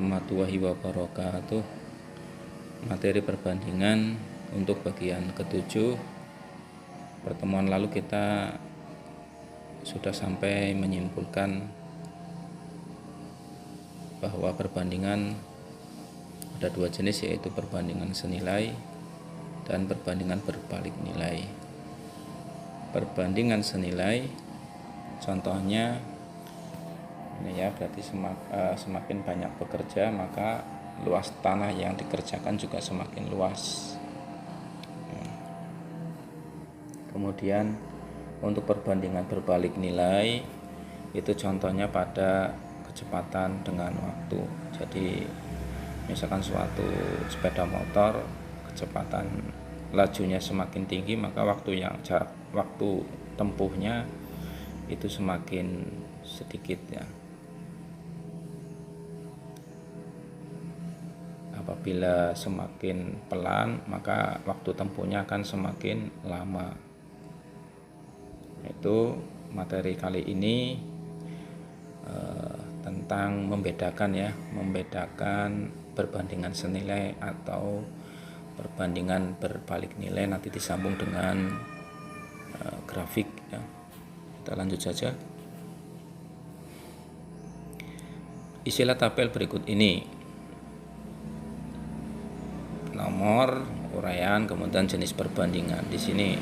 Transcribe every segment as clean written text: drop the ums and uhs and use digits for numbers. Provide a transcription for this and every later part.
warahmatullahi wabarakatuh. Materi perbandingan untuk bagian ke-7. Pertemuan lalu kita sudah sampai menyimpulkan bahwa perbandingan ada dua jenis, yaitu perbandingan senilai dan perbandingan berbalik nilai. Perbandingan senilai contohnya ini ya, berarti semakin banyak bekerja maka luas tanah yang dikerjakan juga semakin luas. Kemudian untuk perbandingan berbalik nilai itu contohnya pada kecepatan dengan waktu. Jadi misalkan suatu sepeda motor kecepatan lajunya semakin tinggi, maka waktu tempuhnya itu semakin sedikit ya. Apabila semakin pelan, maka waktu tempuhnya akan semakin lama. Itu materi kali ini tentang membedakan perbandingan senilai atau perbandingan berbalik nilai. Nanti disambung dengan grafik ya. Kita lanjut saja. Isilah tabel berikut ini: nomor, uraian, kemudian jenis perbandingan. Di sini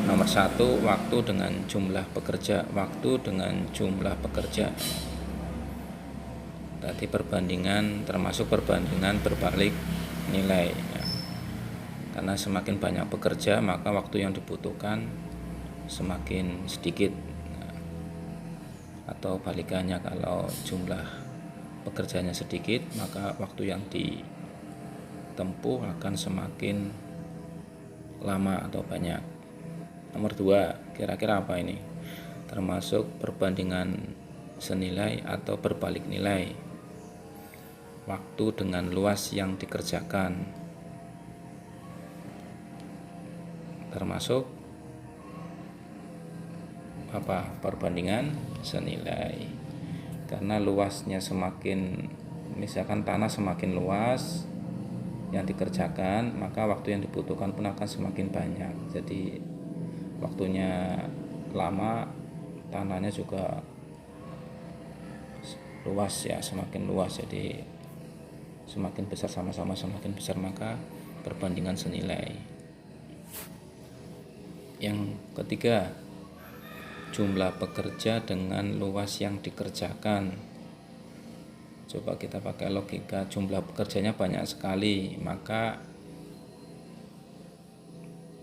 nomor 1, waktu dengan jumlah pekerja. Waktu dengan jumlah pekerja. Berarti perbandingan termasuk perbandingan berbalik nilai ya. Karena semakin banyak pekerja maka waktu yang dibutuhkan semakin sedikit. Atau balikannya, kalau jumlah pekerjanya sedikit maka waktu yang ditempuh akan semakin lama atau banyak. Nomor 2, kira-kira apa ini? Termasuk perbandingan senilai atau berbalik nilai. Waktu dengan luas yang dikerjakan. Termasuk apa? Perbandingan senilai. Karena luasnya semakin, misalkan tanah semakin luas yang dikerjakan, maka waktu yang dibutuhkan pun akan semakin banyak. Jadi waktunya lama, tanahnya juga luas ya, semakin luas. Jadi semakin besar, sama-sama semakin besar, maka perbandingan senilai. Yang ketiga, jumlah pekerja dengan luas yang dikerjakan. Coba kita pakai logika, jumlah pekerjanya banyak sekali, maka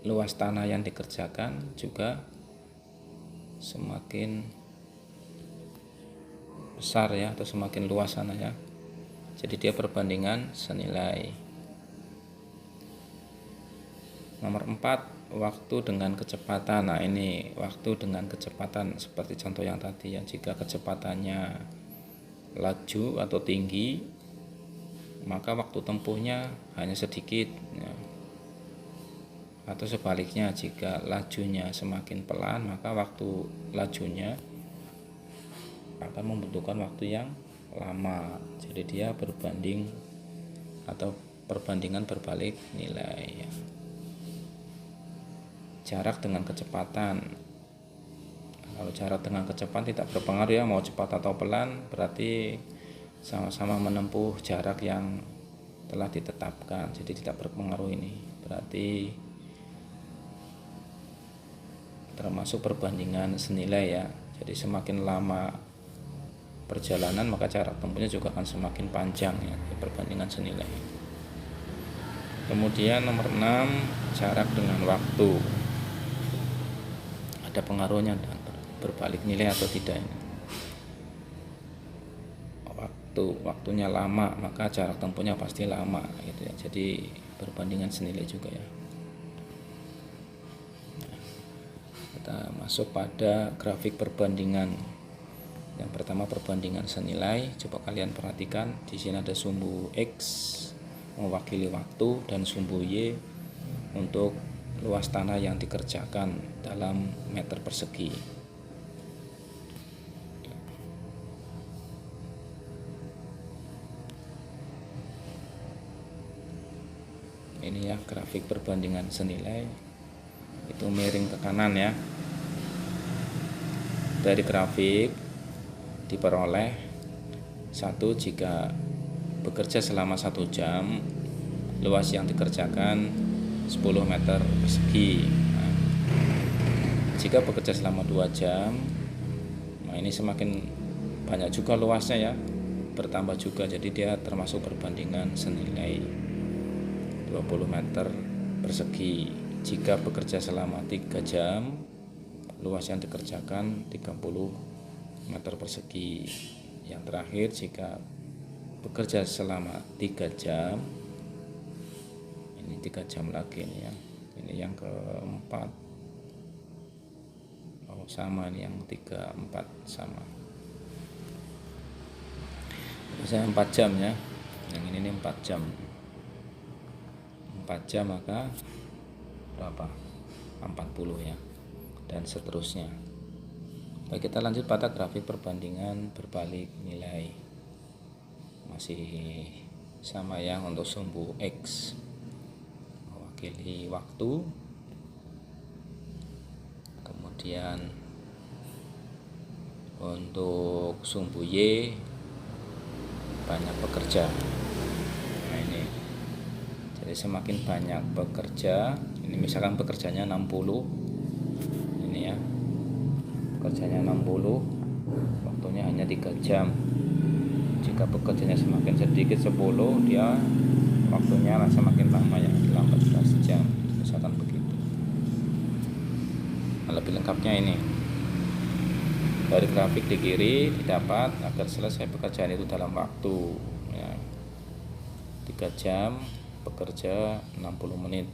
luas tanah yang dikerjakan juga semakin besar ya, atau semakin luas sana ya. Jadi dia perbandingan senilai. Nomor 4, waktu dengan kecepatan. Nah ini waktu dengan kecepatan seperti contoh yang tadi ya. Jika kecepatannya laju atau tinggi, maka waktu tempuhnya hanya sedikit ya. Atau sebaliknya, jika lajunya semakin pelan maka waktu lajunya akan membutuhkan waktu yang lama. Jadi dia berbanding atau perbandingan berbalik nilai ya. Jarak dengan kecepatan. Kalau jarak dengan kecepatan tidak berpengaruh ya, mau cepat atau pelan, berarti sama-sama menempuh jarak yang telah ditetapkan. Jadi tidak berpengaruh ini. Berarti termasuk perbandingan senilai ya. Jadi semakin lama perjalanan maka jarak tempuhnya juga akan semakin panjang ya, perbandingan senilai. Kemudian nomor 6, jarak dengan waktu. Ada pengaruhnya dengan berbalik nilai atau tidak ini? Waktunya lama maka jarak tempuhnya pasti lama gitu ya. Jadi perbandingan senilai juga ya. Kita masuk pada grafik perbandingan. Yang pertama perbandingan senilai. Coba kalian perhatikan, di sini ada sumbu X mewakili waktu dan sumbu Y untuk luas tanah yang dikerjakan dalam meter persegi. ini ya, grafik perbandingan senilai itu miring ke kanan ya. Dari grafik diperoleh satu, jika bekerja selama 1 jam luas yang dikerjakan 10 meter persegi. Nah, jika bekerja selama 2 jam, nah ini semakin banyak juga luasnya ya, bertambah juga, jadi dia termasuk perbandingan senilai 20 meter persegi. Jika bekerja selama 3 jam luas yang dikerjakan 30 meter persegi. Yang terakhir, jika bekerja selama 3 jam, ini 3 jam lagi nih ya, ini yang keempat, oh sama, ini yang 3, 4 sama, saya 4 jam ya, yang ini 4 jam, 4 jam maka berapa, 40 ya, dan seterusnya. Baik, kita lanjut pada grafik perbandingan berbalik nilai. Masih sama ya, untuk sumbu X mewakili waktu, kemudian untuk sumbu Y banyak bekerja. Nah ini, jadi semakin banyak bekerja, ini misalkan bekerjanya 60, ini ya, bekerjanya 60, waktunya hanya 3 jam. Jika bekerjanya semakin sedikit 10, dia waktunya semakin lama ya, 14 jam misalkan begitu. Nah, lebih lengkapnya ini dari grafik di kiri didapat agar selesai pekerjaan itu dalam waktu ya, 3 jam bekerja 60 menit.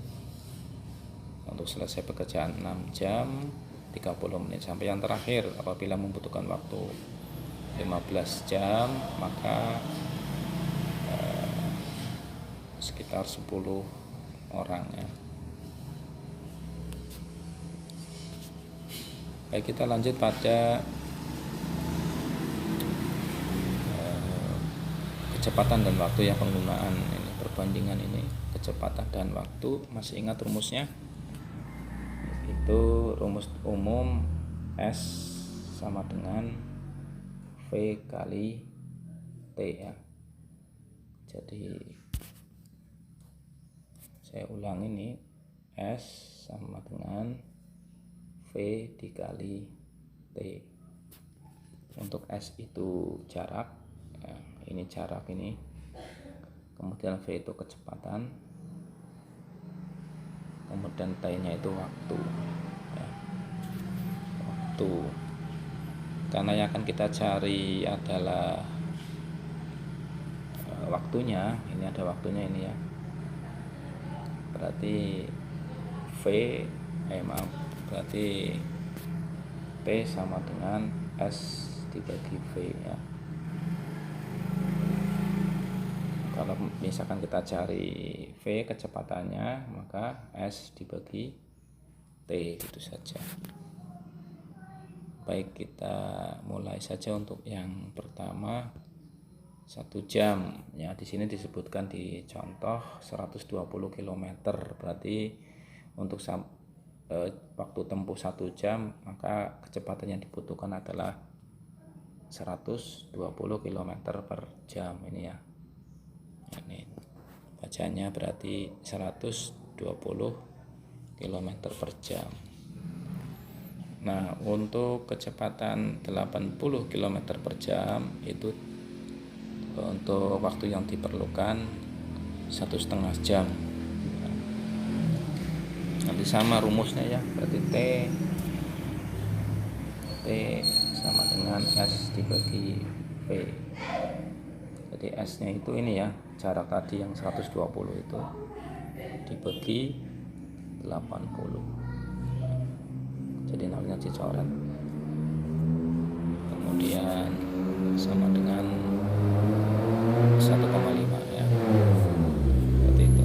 Untuk selesai pekerjaan 6 jam 30 menit. Sampai yang terakhir, apabila membutuhkan waktu 15 jam, maka sekitar 10 orang ya. Baik, kita lanjut pada kecepatan dan waktu ya, penggunaan ini, perbandingan ini kecepatan dan waktu. Masih ingat rumusnya? Itu rumus umum S sama dengan V kali T ya. Jadi saya ulang, ini S sama dengan V dikali T. Untuk S itu jarak ya, ini jarak ini, kemudian V itu kecepatan, kemudian T nya itu waktu ya. Waktu, karena yang akan kita cari adalah waktunya, ini ada waktunya ini ya, berarti berarti P sama dengan S dibagi V ya. Kalau misalkan kita cari V kecepatannya, maka S dibagi T, itu saja. Baik, kita mulai saja untuk yang pertama, 1 jam ya. Di sini disebutkan di contoh 120 km, berarti untuk waktu tempuh 1 jam, maka kecepatan yang dibutuhkan adalah 120 km per jam ini ya. Ini bacanya berarti 120 km per jam. Nah, untuk kecepatan 80 km per jam itu untuk waktu yang diperlukan 1,5 jam. Nanti sama rumusnya ya, berarti T sama dengan S dibagi V. Jadi S nya itu ini ya, jarak tadi yang 120 itu dibagi 80, jadi namanya dicoret, kemudian sama dengan 1,5 ya, seperti itu.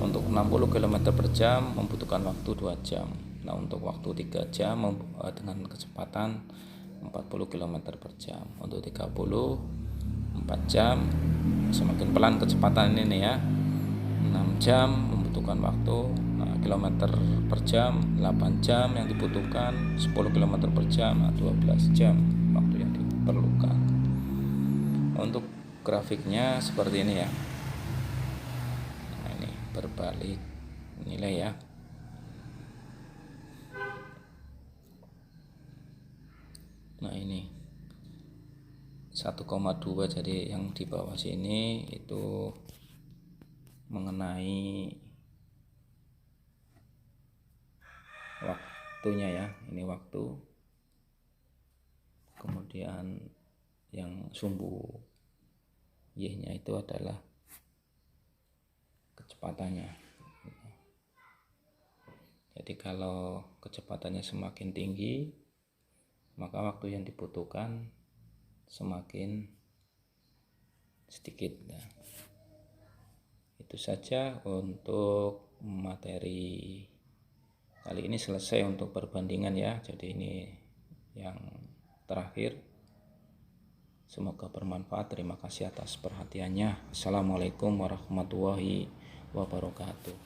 Untuk 60 km per jam membutuhkan waktu 2 jam. Nah, untuk waktu 3 jam dengan kecepatan 40 km per jam. Untuk 34 jam, semakin pelan kecepatan ini ya, 6 jam membutuhkan waktu, kilometer per jam 8 jam yang dibutuhkan, 10 km per jam 12 jam waktu yang diperlukan. Untuk grafiknya seperti ini ya. Nah, ini berbalik nilai ya. Nah, ini 1,2, jadi yang di bawah sini itu mengenai waktunya ya, ini waktu. Kemudian yang sumbu Y-nya itu adalah kecepatannya. Jadi kalau kecepatannya semakin tinggi, maka waktu yang dibutuhkan semakin sedikit. Nah, itu saja untuk materi kali ini, selesai untuk perbandingan ya. Jadi ini yang terakhir. Semoga bermanfaat. Terima kasih atas perhatiannya. Assalamualaikum warahmatullahi wabarakatuh.